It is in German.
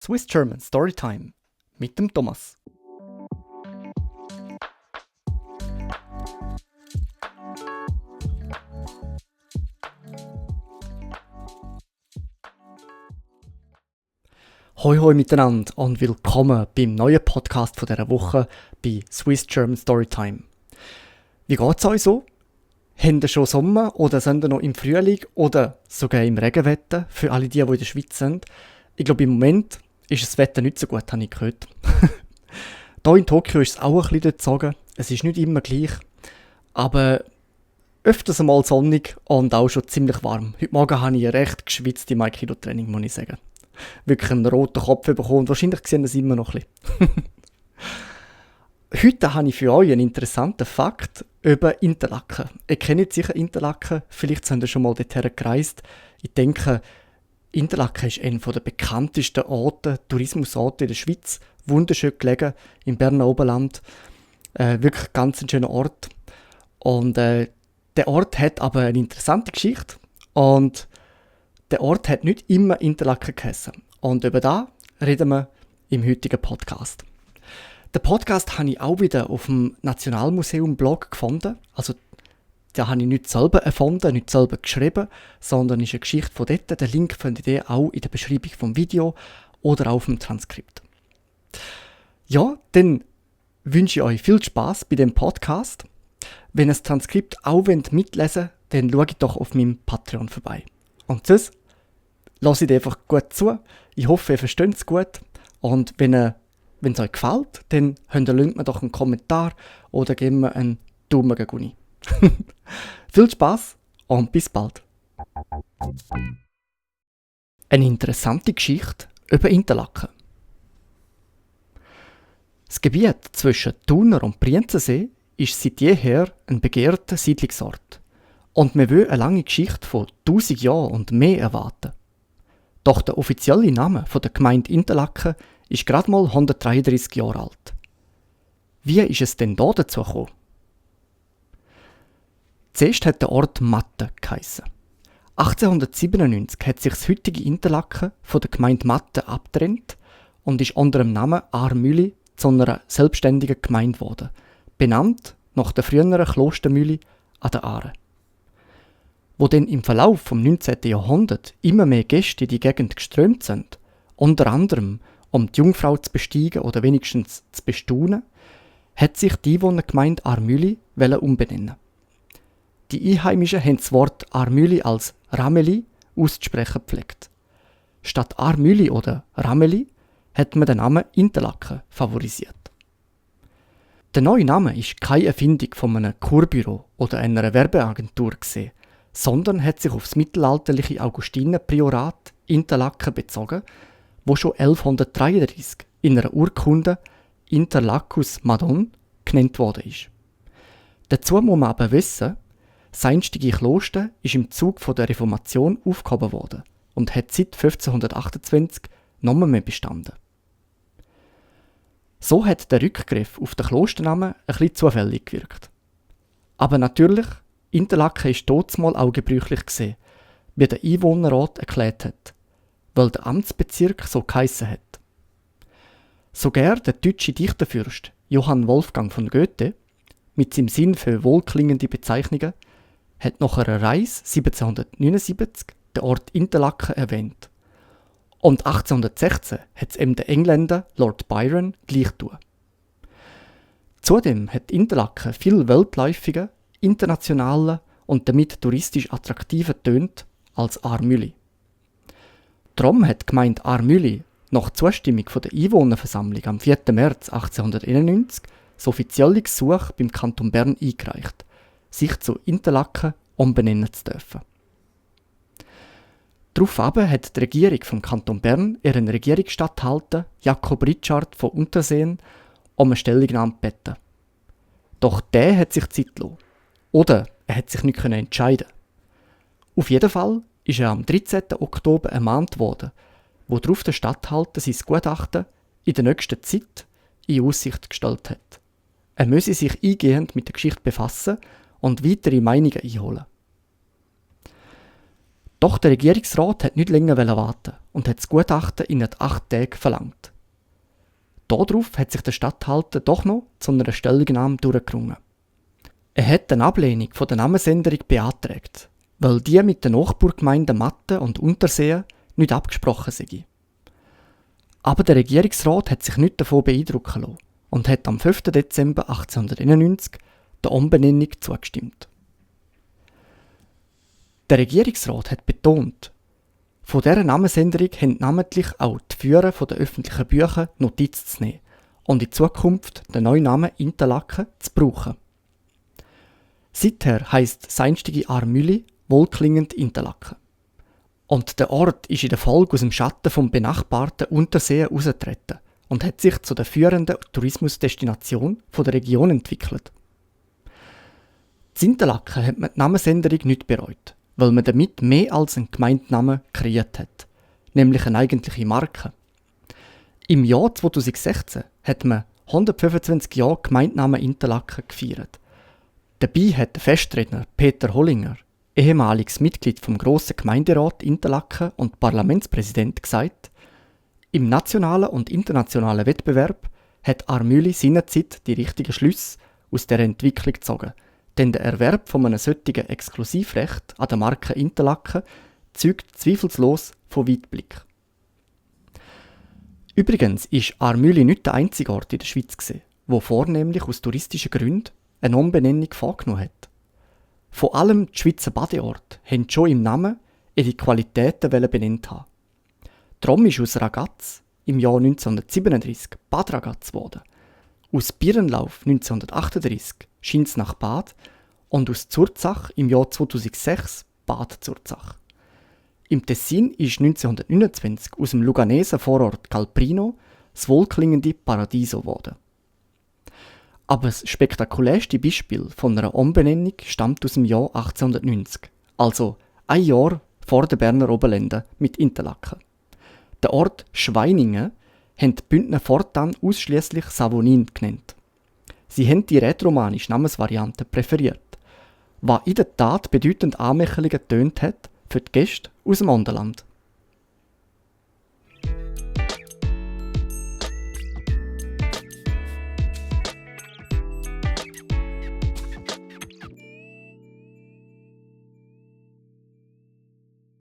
Swiss German Storytime mit dem Thomas. Hoi hoi miteinander und willkommen beim neuen Podcast von dieser Woche bei Swiss German Storytime. Wie geht's euch so? Habt ihr schon Sommer oder sind ihr noch im Frühling oder sogar im Regenwetter für alle die in der Schweiz sind? Ich glaube, im Moment ist das Wetter nicht so gut, habe ich gehört. Hier in Tokio ist es auch ein bisschen durchgezogen. Es ist nicht immer gleich, aber öfters einmal sonnig und auch schon ziemlich warm. Heute Morgen habe ich ein recht geschwitztes Aikido-Training, muss ich sagen. Wirklich einen roten Kopf bekommen. Wahrscheinlich sehen das immer noch ein bisschen. Heute habe ich für euch einen interessanten Fakt über Interlaken. Ihr kennt sicher Interlaken, vielleicht sind ihr schon mal dorthin gereist. Ich denke, Interlaken ist einer der bekanntesten Orte, Tourismusorte in der Schweiz. Wunderschön gelegen im Berner Oberland. Wirklich ganz ein schöner Ort. Und der Ort hat aber eine interessante Geschichte. Und der Ort hat nicht immer Interlaken geheissen. Und über das reden wir im heutigen Podcast. Den Podcast habe ich auch wieder auf dem Nationalmuseum-Blog gefunden. Also, den habe ich nicht selber erfunden, nicht selber geschrieben, sondern ist eine Geschichte von dort. Den Link findet ihr auch in der Beschreibung vom Video oder auf dem Transkript. Ja, dann wünsche ich euch viel Spaß bei dem Podcast. Wenn ihr das Transkript auch mitlesen wollt, dann schaut doch auf meinem Patreon vorbei. Und sonst lasst ihr einfach gut zu. Ich hoffe, ihr versteht es gut. Und wenn es euch gefällt, dann lasst mir doch einen Kommentar oder gebt mir einen Daumen gegen Uni. Viel Spaß und bis bald. Eine interessante Geschichte über Interlaken. Das Gebiet zwischen Thuner und Brienzensee ist seit jeher ein begehrter Siedlungsort. Und man will eine lange Geschichte von 1000 Jahren und mehr erwarten. Doch der offizielle Name der Gemeinde Interlaken ist gerade mal 133 Jahre alt. Wie ist es denn da dazu gekommen? Zuerst hat der Ort Matten geheissen. 1897 hat sich das heutige Interlaken von der Gemeinde Matten abgetrennt und ist unter dem Namen Aarmühle zu einer selbstständigen Gemeinde geworden, benannt nach der früheren Klostermühle an der Aare. Wo dann im Verlauf des 19. Jahrhunderts immer mehr Gäste in die Gegend geströmt sind, unter anderem um die Jungfrau zu besteigen oder wenigstens zu bestaunen, hat sich die Einwohnergemeinde Aarmühle umbenennen. Die Einheimischen haben das Wort Aarmühle als Rameli auszusprechen gepflegt. Statt Aarmühle oder Rameli hat man den Namen Interlaken favorisiert. Der neue Name ist keine Erfindung von einem Kurbüro oder einer Werbeagentur gesehen, sondern hat sich auf das mittelalterliche Augustinerpriorat Interlaken bezogen, wo schon 1133 in einer Urkunde Interlacus Madon genannt worden ist. Dazu muss man aber wissen, das einstige Kloster ist im Zug der Reformation aufgehoben worden und hat seit 1528 noch mehr bestanden. So hat der Rückgriff auf den Klosternamen ein bisschen zufällig gewirkt. Aber natürlich, Interlaken ist damals auch gebräuchlich gewesen, wie der Einwohnerrat erklärt hat, weil der Amtsbezirk so geheissen hat. Sogar der deutsche Dichterfürst Johann Wolfgang von Goethe, mit seinem Sinn für wohlklingende Bezeichnungen, hat nach einer Reise 1779 den Ort Interlaken erwähnt. Und 1816 hat es ihm der Engländer Lord Byron gleich getan. Zudem hat Interlaken viel weltläufiger, internationaler und damit touristisch attraktiver tönt als Aarmühle. Darum hat die Gemeinde Aarmühle nach Zustimmung der Einwohnerversammlung am 4. März 1891 das offizielle Gesuch beim Kanton Bern eingereicht, sich zu Interlaken umbenennen zu dürfen. Daraufhin hat die Regierung vom Kanton Bern ihren Regierungsstatthalter Jakob Richard von Unterseen um eine Stellungnahme gebeten. Doch der hat sich Zeit gelassen. Oder er hat sich nicht entscheiden. Auf jeden Fall ist er am 13. Oktober ermahnt worden, worauf der Statthalter sein Gutachten in der nächsten Zeit in Aussicht gestellt hat. Er müsse sich eingehend mit der Geschichte befassen und weitere Meinungen einholen. Doch der Regierungsrat hat nicht länger warten und hat das Gutachten in 8 Tagen verlangt. Darauf hat sich der Statthalter doch noch zu einer Stellungnahme durchgerungen. Er hat eine Ablehnung von der Namensänderung beantragt, weil die mit den Nachbargemeinden Matten und Unterseen nicht abgesprochen sei. Aber der Regierungsrat hat sich nicht davon beeindrucken lassen und hat am 5. Dezember 1891 der Umbenennung zugestimmt. Der Regierungsrat hat betont, von dieser Namensänderung haben namentlich auch die Führer der öffentlichen Bücher Notiz zu nehmen und in Zukunft den neuen Namen Interlaken zu brauchen. Seither heisst das einstige Armüli wohlklingend Interlaken. Und der Ort ist in der Folge aus dem Schatten vom benachbarten Unterseen herausgetreten und hat sich zu der führenden Tourismusdestination der Region entwickelt. In Interlaken hat man die Namensänderung nicht bereut, weil man damit mehr als einen Gemeindenamen kreiert hat, nämlich eine eigentliche Marke. Im Jahr 2016 hat man 125 Jahre Gemeindenamen Interlaken gefeiert. Dabei hat der Festredner Peter Hollinger, ehemaliges Mitglied vom Grossen Gemeinderat Interlaken und Parlamentspräsident, gesagt, im nationalen und internationalen Wettbewerb hat Armüli seinerzeit die richtigen Schlüsse aus der Entwicklung gezogen, denn der Erwerb von einem solchen Exklusivrecht an der Marke Interlaken zeugt zweifellos von Weitblick. Übrigens ist Armüli nicht der einzige Ort in der Schweiz gewesen, wo vornehmlich aus touristischen Gründen eine Umbenennung vorgenommen hat. Vor allem die Schweizer Badeorte haben schon im Namen ihre Qualitäten benannt haben. Darum ist aus Ragaz im Jahr 1937 Bad Ragaz geworden, aus Birrenlauf 1938 Schins nach Bad und aus Zurzach im Jahr 2006 Bad Zurzach. Im Tessin ist 1929 aus dem luganesen Vorort Calprino das wohlklingende Paradiso geworden. Aber das spektakulärste Beispiel von einer Umbenennung stammt aus dem Jahr 1890, also ein Jahr vor den Berner Oberländern mit Interlaken. Der Ort Schweiningen haben die Bündner fortan ausschließlich Savonin genannt. Sie haben die rätoromanische Namensvariante präferiert, was in der Tat bedeutend anmächerlicher getönt hat für die Gäste aus dem Unterland.